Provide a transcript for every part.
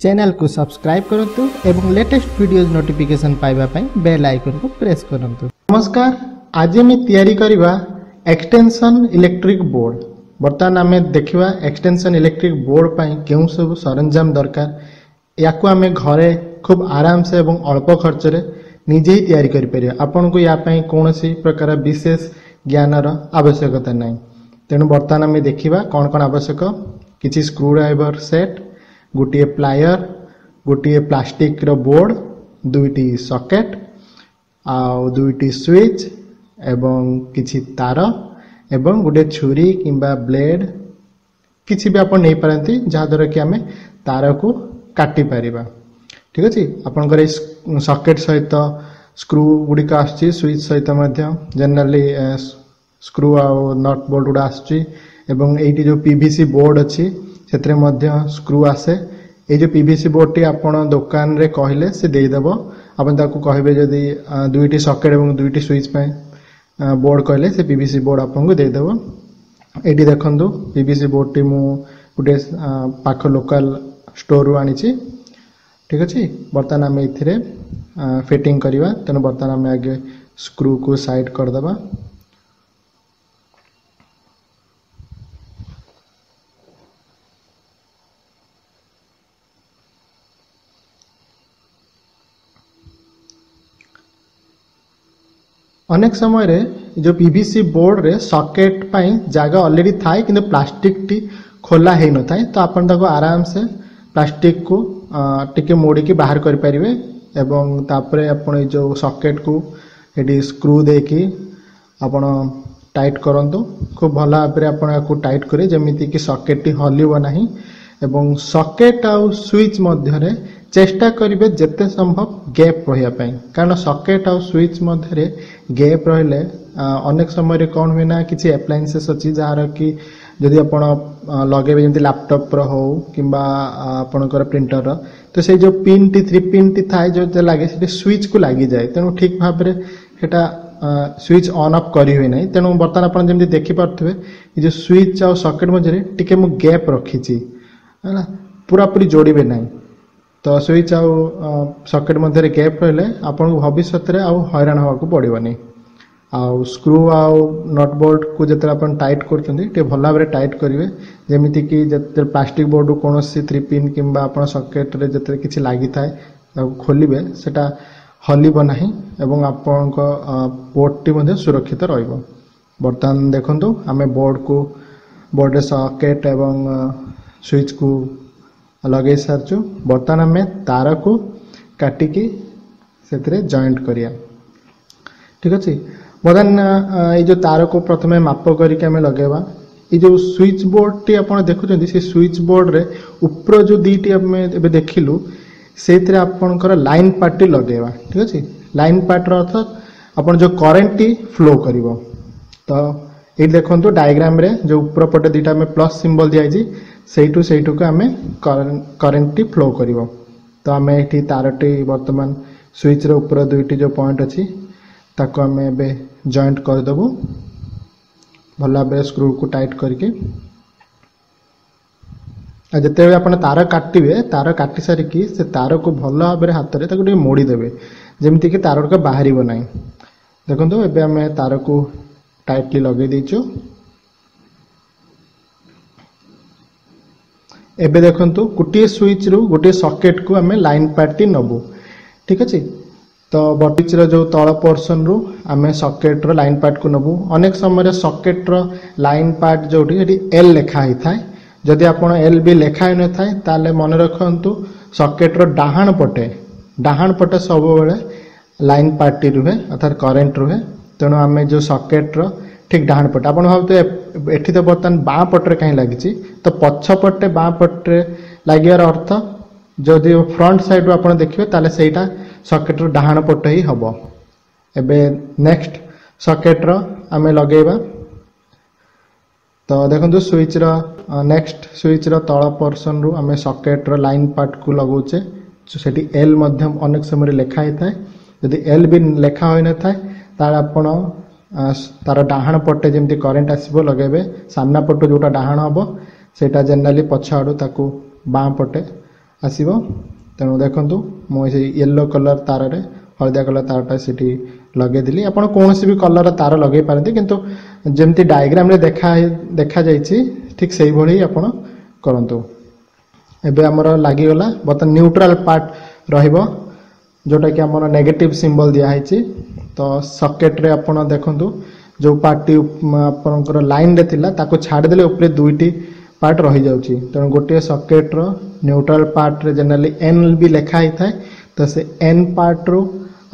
Channel को subscribe करंतु एवं लेटेस्ट वीडियोस नोटिफिकेशन पाइबा पई बेल आइकन को प्रेस करंतु। नमस्कार, आज आम तैयारी करबा एक्सटेंशन इलेक्ट्रिक बोर्ड। बर्तमान आम देखिबा एक्सटेंशन इलेक्ट्रिक बोर्ड पई केउ सब सरंजाम दरकार। याकू आम घरे खूब आराम से एवं अल्प खर्च रे निजे ही तैयारी करि परिया। आपन को या पई कोनोसी प्रकार विशेष ज्ञानर आवश्यकता नाही। तेणु बर्तमान आम देखिबा कोन कोन आवश्यक। किछि स्क्रू ड्राइवर सेट, गोटे प्लायर, गोटे प्लास्टिक रो बोर्ड, दुईटी सॉकेट, आउ दुईटी स्विच एवं किछि तार एवं गोटे छुरी किंबा ब्लेड किछि भी आपण नै पारंती जहा द्वारा कि हमें तार को काटी परिबा। ठीक अछि। आपन करे सॉकेट सहित स्क्रू गुडी का आछि, स्विच सहित मध्य जनरली स्क्रू आउ नट बोल्ट गुडा आछि एवं एटी जो पीवीसी बोर्ड अछि सेतरे मध्य स्क्रू आसे। ए जो पीवीसी बोर्ड टी आपण दुकान रे कहले से देई देबो। आपण ताको कहबे जदी दुईटी सॉकेट एवं दुईटी स्विच पे बोर्ड कहले से पीवीसी बोर्ड आपन को देई देबो। एटी देखंदु पीवीसी बोर्ड टी मु गुटे पाख लोकल स्टोर रु आनी छी। ठीक अछि। बर्तमान हम एथिरे फिटिंग करिवा। तने बर्तमान हम आगे स्क्रू को साइड कर देबा। अनेक समय रे जो पीवीसी बोर्ड रे सॉकेट पाई जगह ऑलरेडी थाए किंतु प्लास्टिक टी खोला हे न थाए, तो आपण ताको आराम से प्लास्टिक को टिके मोड़ी के बाहर कर परिवे एवं तापरे आपण जो सॉकेट को एडी स्क्रू दे की आपण टाइट करंतु। खूब भला भाबरे आपण को टाइट करे जेमिति कि सॉकेट टी हलिबो नाही एवं सॉकेट आउ स्विच मध्य रे चेष्टा करिवे जेते संभव गैप रहिया पई। कारण सॉकेट आउ स्विच मध्य रे गैप रहले अनेक समय रे कोन होय ना किछि अप्लायंसेस अछि जहार कि जदि आपण लगेबे जेंति लैपटॉप रो हो किबा आपणकर प्रिंटर रो, तो से जो पिन टी 3 पिन टी थाए जो लागे से स्विच को लागि जाय। तेनु ठीक भाबरे हेटा स्विच ऑन ऑफ करी होय नै। तेनु बर्तन आपण जेंति देखि परथबे ई जो स्विच आ सॉकेट मजे रे टिके मु गैप रखिछि हैला, पूरा पूरी जोड़ीबे नै। तो स्विच आउ सॉकेट मध्य रे गैप रहले आपण को भविष्य रे आउ हैरान होवा को पड़िबनी। आउ स्क्रू आउ नट बोल्ट को जतरा अपन टाइट करचंदी ते भला बरे टाइट करिवे जेमिति कि जते प्लास्टिक बोर्ड कोनोसी 3 पिन किबा अपन सॉकेट रे जते किछि लागि थाए ताको खोलिबे सेटा हलिबो नाही एवं आपण को बोर्ड टी मध्ये सुरक्षित रहइबो। बर्तमान देखंतु हमें बोर्ड रे सॉकेट एवं स्विच को लगे सारचु। बर्तमान हमें तार को काटी की सेतरे जॉइंट करिया। ठीक अछि। बर्तमान ए जो तार को प्रथमे माप करिके हमें लगेबा। ए जो स्विच बोर्ड टी आपण देखुचंदी से स्विच बोर्ड रे ऊपर जो दीटी हमें एबे देखिलु सेतरे आपनकर लाइन पार्ट टी लगेबा। ठीक अछि। लाइन पार्ट रो अर्थ आपण जो करंट टी फ्लो करिवो। तो ए देखंतु डायग्राम रे जो ऊपर पटे दीटा में प्लस सिंबल दिया जी सेठू को हमें करंट टी फ्लो करिवो। तो हमें एठी तार टी वर्तमान स्विच रे ऊपर दुईटी जो पॉइंट अछि ताको हमें बे जॉइंट कर देबो भला बे स्क्रू को टाइट करके। आ जते आपण तार काटिबे तार काटी सारी की से तार को भला भाबरे हाथ रे ताको मोड़ी देबे जेमिति कि तार को बाहरिबो नाही। देखंतु एबे हमें तार को टाइटली लगे देचो। एबे देखंतु गोटे स्विच रु गोटे सॉकेट को हमें लाइन पार्ट टी नबु। ठीक अछि। तो बटिच रो जो तळ पोर्शन रु हमें सॉकेट रो लाइन पार्ट को नबु। अनेक समय रे सॉकेट रो लाइन पार्ट जोटी एटी एल लेखा ही थाए। जदि आपण एल भी लेखा ही न थाए ताले मन रखंतु सॉकेट रो डाहाण पटे सब बेले लाइन पार्ट टी रुहे अर्थात करंट रुहे। तेणु हमें जो सॉकेट रो ठीक डाहाण पटे आपण भाबते एठी तो बर्तन बाँ पटरे कहीं लागिछि, तो पछ पटे बाँ पटरे लागियार अर्थ जदि फ्रंट साइड रो आपण देखिबे ताले सेटा सॉकेट रो डाहाण पटे ही हबो। एबे नेक्स्ट सॉकेट रो हमें लगेबा। तो देखंतु स्विच रो नेक्स्ट स्विच रो तळ पोर्शन रु हमें सॉकेट रो लाइन पार्ट को लगौचे। सेठी एल मध्यम अनेक समय लेखा ही थाए। यदि एल भी लेखा होय न थाए तार आपण तार डाहाण पटे जेमती करंट आसीबो लगेबे। सामना पटो जोटा डाहाण हबो सेटा जनरली पछ आडू ताकू बाँ पटे आसीबो। तेणु देखंतु मो येलो कलर तार रे हलदिया कलर तारटा सीटी लगे दिली। आपण कोनोसी भी कलर तार लगे पारती किंतु जेमती डायग्राम रे देखा जाइछि ठीक सेही भली आपण करंतु। एबे हमर लागि गला बर्तन न्यूट्रल पार्ट रहिबो जोटा कि हमर नेगेटिव सिंबल दिया हैछि। तो सॉकेट रे आपण देखंतु जो पार्टी आपनकर लाइन रे थिला ताको छाड़ देले ऊपर दुईटी पार्ट रही जाउछि। तेणु गोटे सॉकेट रो न्यूट्रल पार्ट रे जनरली एन भी लिखा ही थाए। तो से एन पार्ट रो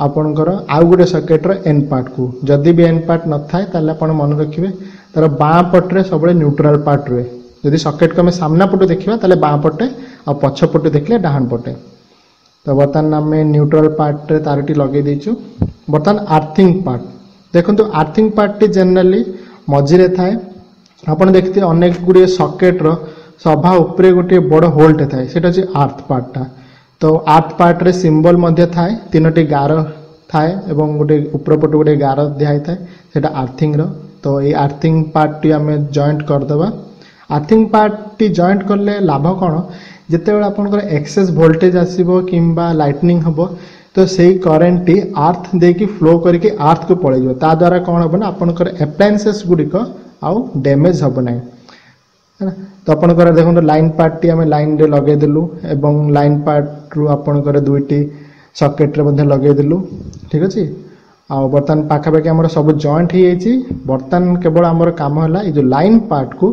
आपनकर आउ गोटे सॉकेट रो एन पार्ट को जदि भी एन पार्ट न थाए ताले आपण मन रखिबे तार बाँ पट रे सबले न्यूट्रल पार्ट रे। यदि सॉकेट को हम सामना पटु देखिबा ताले बाँ पटे आ पछ पटु देखले डाहाण पटे। तो बर्तमान आम न्यूट्रल पार्ट रे तारटी लगे देछु। बर्तमान आर्थिंग पार्ट देखंतु आर्थिंग पार्ट टी जनरली मझिरे थाए। आपण देखते अनेक गुडी सॉकेट रो सभा ऊपर गोटे बड़ होल्ट थाए सेटा जे आर्थ पार्टटा। तो आर्थ पार्ट रे सिंबल मध्ये थाए तीनोटी गार थाए एवं गोटे ऊपर पटु गोटे गार दिया थाए सेटा आर्थिंग रो। तो ये आर्थिंग पार्ट टी आमे जॉइंट कर देबा। आर्थिंग पार्ट टी जॉइंट करले लाभ कोन जेतेबेला आपनकर एक्सेस वोल्टेज आसीबो किंबा लाइटनिंग हबो तो सेही करंट टी आर्थ देकी फ्लो करके आर्थ को पळे जो ता द्वारा कोन हबो ना आपनकर एप्लायंसेस गुडी को आउ डैमेज हबो नै है ना। तो आपनकर देखो लाइन पार्ट टी आमे लाइन रे लगे देलु एवं लाइन पार्ट रु आपनकर दुईटी सॉकेट रे मध्ये लगे देलु ठीक अछि। आ बर्तन पाखा पाखी हमर सब जॉइंट ही एछि। बर्तन केवल हमर काम होला ए जो लाइन पार्ट को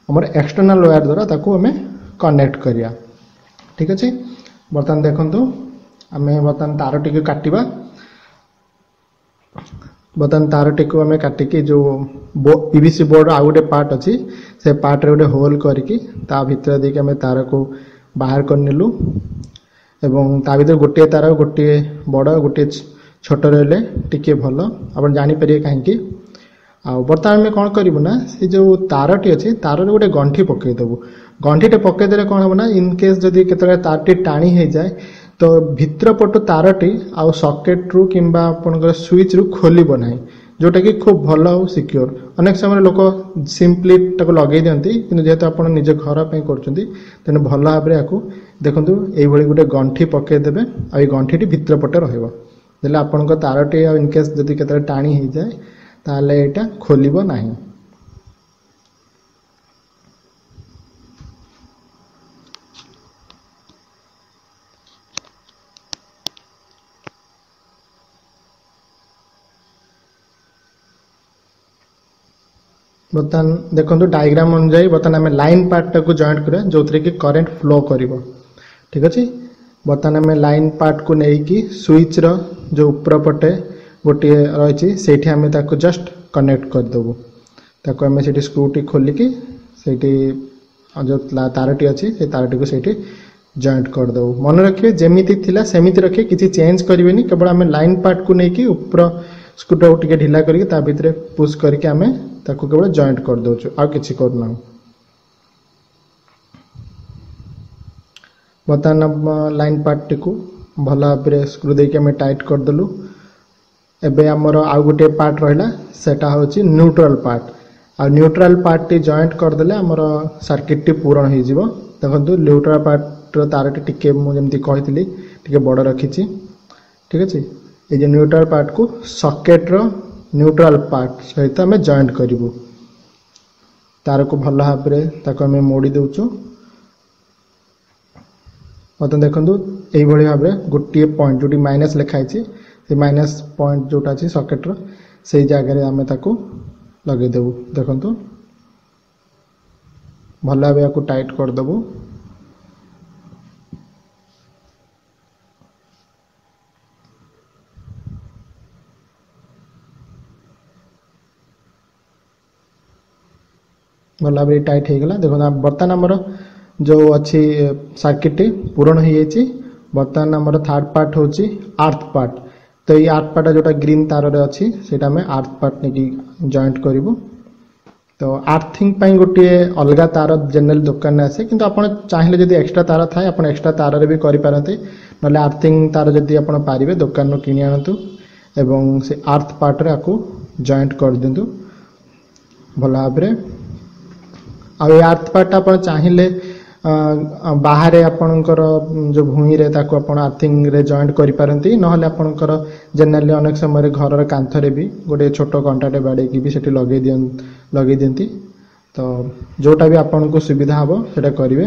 हमर एक्सटर्नल वायर द्वारा ताको हमें कनेक्ट करिया ठीक अछि। बर्तन देखंतु आमे बर्तन तारटी को काटिबा। बर्तन तारटी को हमें काटिकी जो पीवीसी बोर्ड आ गोटे पार्ट अछि से पार्ट रे गोटे होल करके ता भीतर देके हमें तार को बाहर कर नेलु एवं ता भीतर गोटे तार गोटे बड़ गोटे छोट रहले टिके भलो आपण जानि परिए काहे कि। आ बर्तमान में कौन करूँ ना से जो तारटी अच्छी तार गोटे गंठी पकई देबू। गंठीटे पकईदे कौन हम ना इनकेस जदि केतरे तारटी टाणी हो जाए तो भितर पटु तारटी आउ सॉकेट रु किंबा आपनकर स्विच रु खोलिबो नाही जोटा कि खूब भल और सिक्योर। अनेक समय लोक सिंपली ताको लगे दियंती किंतु जेहेतु आपण निज घर पे करछंती तेनु भल भाबरे याकू देखंतु एई भली गोटे गंठी पकई देबे आ ए गंठीटी भितर पटे रहइबो देले आपनकर तारटी आ इनकेस जदि केतरे टाणी हो जाए ताले एटा खोलिबो नाही। बर्तमान देखो डायग्राम अनुसार बर्तमान आम लाइन पार्ट को जॉइंट करा जो थी कि करेंट फ्लो करिवो ठीक अच्छे। बर्तमान आम लाइन पार्ट को लेकिन स्विच रो जो ऊपर पटे गोटे रही से आम जस्ट कनेक्ट करदेबू ताको आम से स्क्रूटी खोलिकी से जो तारटी अच्छी से तारटी को से जॉइंट करदेबू। मन रखिए जमीती थिला सेमिति रखिए किसी चेंज करेंगे केवल आम लाइन पार्ट को लेकिन ऊपर स्क्रूटा टिके ढिला करके ता भीतर पुश करके आम ताको केवल जॉइंट कर दोछु आ किछि करना। बर्तमान लाइन पार्ट को भल भाव स्क्रू देके आम टाइट करदेलु। एबे हमर आउ गोटे पार्ट रहिला सेटा होछि न्यूट्रल पार्ट आ न्यूट्रल पार्ट टी जॉइंट करदेले हमर सर्किट टी पूर्ण हो जिवो। देखंतु न्यूट्रल पार्ट रो तारटी टिके मु जेमति कहितली टिके बड़ रखिछि ठीक अछि। ए जे न्यूट्रल पार्ट को सॉकेट रो न्यूट्रल पार्ट सहित आम जॉइंट करूँ तार को भल भाव ताको आम मोड़ी देचु। बर्तमान देखो यही भाव गोटे पॉइंट जो माइनस लिखाई से माइनस पॉइंट जोटा अच्छी सॉकेट रो से जगह आम ताको लगेदेबू। देखो भल भाव या टाइट करदेबू। भल भाव टाइट हो गला। देखो बर्तमान आमर जो अच्छी सर्किट पूर्ण हो जाए। बर्तमान आमर थर्ड पार्ट हूँ आर्थ पार्ट। तो ये आर्थ पार्ट जोटा ग्रीन तार अच्छी से आर्थ पार्ट नहीं जॉइंट करूँ। तो आर्थिंग गोटे अलग तार जनरल दुकान में आसे किंतु आप चाहिए जब एक्सट्रा तार थाए आप एक्सट्रा तार भी करेंगे ना आर्थिंग तार जब आप पारे दुकान किणी आणतु एवं से आर्थ पार्ट रे आपको जॉइंट कर दिंतु भल भाव। आ आर्थ पार्ट आप चाहिए बाहर आपणकर जो भूमि रे ताको आपण आर्थिंग रे जॉइंट करि पारंती नहले आपणकर जनरली अनेक समय घर कांथरे भी गोटे छोट कंटाटे बाड़े की भी सेठी लगे दियंती तो जोटा भी आपन को सुविधा हबो सेटा करिवे।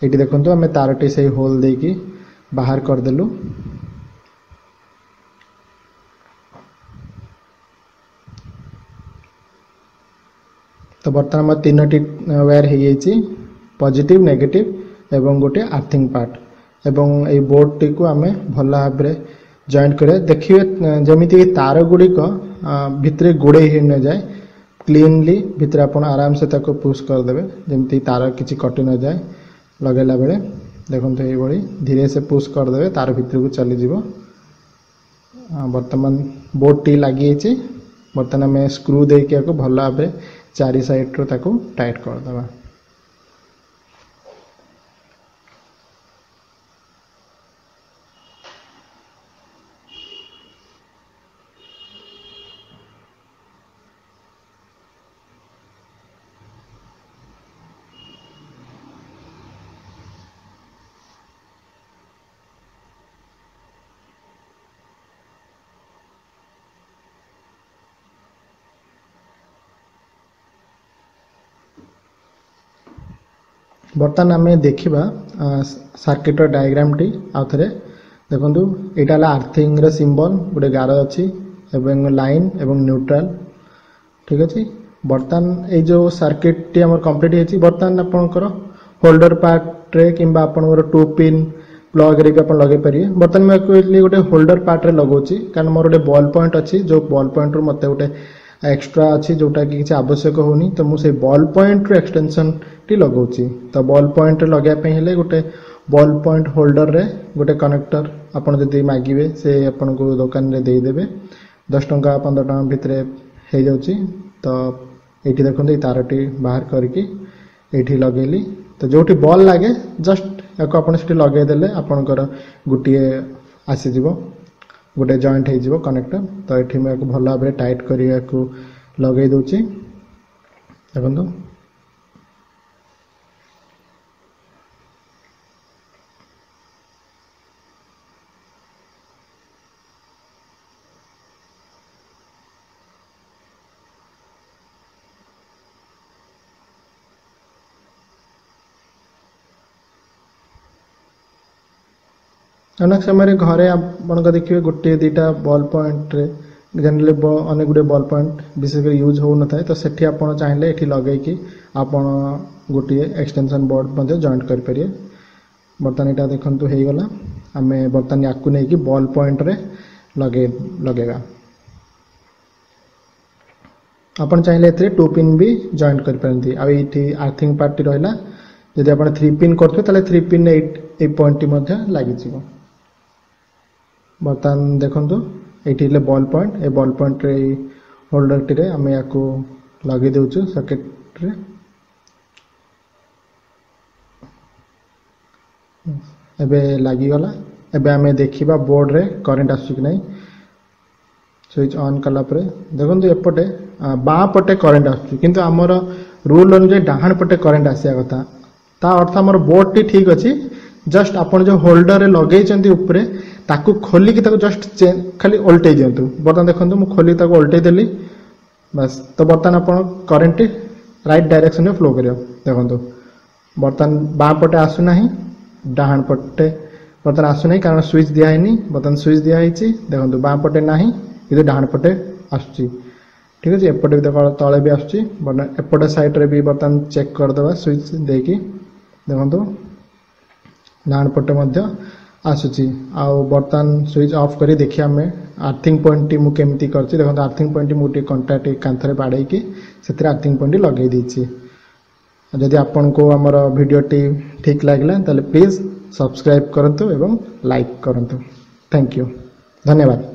एटी देखंतु हमें तारटी से होल देकी बाहर कर देलु। तो बर्तमान हम तीनोटी वायर हो जाइए पॉजिटिव नेगेटिव एवं गोटे आर्थिंग पार्ट एवं ए बोर्ड टी को आम भल भाव में जॉइंट करें। देखिए जमीती तार गुड़िक भितर गोड़े ही न जाए क्लीनली भितर आप आराम से ताको पुश करदे जमी तार किसी कटि न जाए लगेला बेले देखो ये धीरे से पुश करदे तार भितर को चली जीवो। बर्तमान बोर्ड टी लगी बर्तमान आम स्क्रू देके भल भाव चारि साइड रो ताको टाइट कर दबा। बर्तमान आम देखा सर्किट डायग्राम टी आउ थे देखु यहाँ आर्थिंग रो सिंबल गोटे गार अच्छी लाइन एवं न्यूट्रल ठीक अच्छे। बर्तमान ये जो सर्किट टी आम कंप्लीट हो बर्तमान आपंकर होल्डर पार्ट रे कि आपंकर 2 पिन प्लग रे आप लगे पारे। बर्तमान मैं गोटे होल्डर पार्ट रे लगाऊँ कारण मोर गोटे बॉल पॉइंट अच्छी जो बॉल पॉइंट रू मत गोटे एक्स्ट्रा अच्छी जोटा कि किसी आवश्यक होनी तो मुझे बॉल पॉइंट रो एक्सटेंशन टी लगाऊँ। तो बॉल पॉइंट लगाइए हेले गोटे बॉल पॉइंट होल्डर रे गोटे कनेक्टर आपन जदि मागिबे से आपन को दुकान रे दे देबे 10 टंका 15 टंका भितर हो जाउची। तो एठी देखो ये तारटी बाहर करके एठी लगेली तो जोटी बॉल लगे जस्ट याको आपन सेठी लगे देले आपनकर गुटिए आसी जीवो गोटे जॉइंट हो जीवो कनेक्टर। तो एठी मैं भल भाव में टाइट करिया को लगे दोची देखो। अनेक समय घरे आप देखिए गोटे दीटा बॉल पॉइंट रे जनरली अनेक गुटे बॉल पॉइंट विशेषकर यूज हो न था तो सेठी आपण चाहिए ये लगे कि आपण गोटे एक्सटेंशन बोर्ड जॉइंट कर पारिए। बर्तमान यहाँ देखु हो गला आम बर्तमान या नहीं बॉल पॉइंट रे लगेगा। आपन चाहिए 2 पिन भी जॉइंट कर पारंती। आ ये आर्थिंग पार्ट रहा जदि आप 3 पिन करते 3 पिन ए पॉइंट लगी। बर्तमान देखो ये ball point A ball point रे होल्डर टी आम या लगे देचु सॉकेट रे। एबे लगिगला एबे आम देखा बोर्ड रे करेंट आसु कि नहीं। स्विच ऑन कला परे देखो एपटे बाँ पटे करेंट आसु किंतु आमर रूल अनुसार डाहाण पटे करेंट आसिया कथा ता अर्थ आमर बोर्ड टी ठीक अच्छी जस्ट आपन जो होल्डर रे लगे ऊपर ताकू खोलिकी ताकू जस्ट खाली उल्टे दिंतु। बर्तमान देखो मुझे खोलिक ताकू उल्टे देली बस। तो बर्तमान आप करेंट राइट डायरेक्शन में फ्लो कर देखो। बर्तमान बाँ पटे आसुना डाहाण पटे बर्तमान आसुना कारण स्विच दिखाई। बर्तमान स्विच दिखाई देखो बाँ पटे ना कि डाहाण पटे आसुची ठीक अच्छे। एपटे भी देखो तले भी आसुची एपटे साइड रे भी बर्तमान चेक करदे स्विच देकी देखो डाहाण पटे आसुची। आउ बर्तमान स्विच ऑफ करी देखिए आम आर्थिंग पॉइंट टी मुझे केमती करछि देखो आर्थिंग पॉइंट मुझे कंटाक्ट कांथरे बाड़े की से आर्थिंग पॉइंट लगे देछि। जदि आपन को आमर वीडियो टी ठीक लगे ताले प्लीज सब्सक्राइब करंतु एवं लाइक करंतु। थैंक यू धन्यवाद।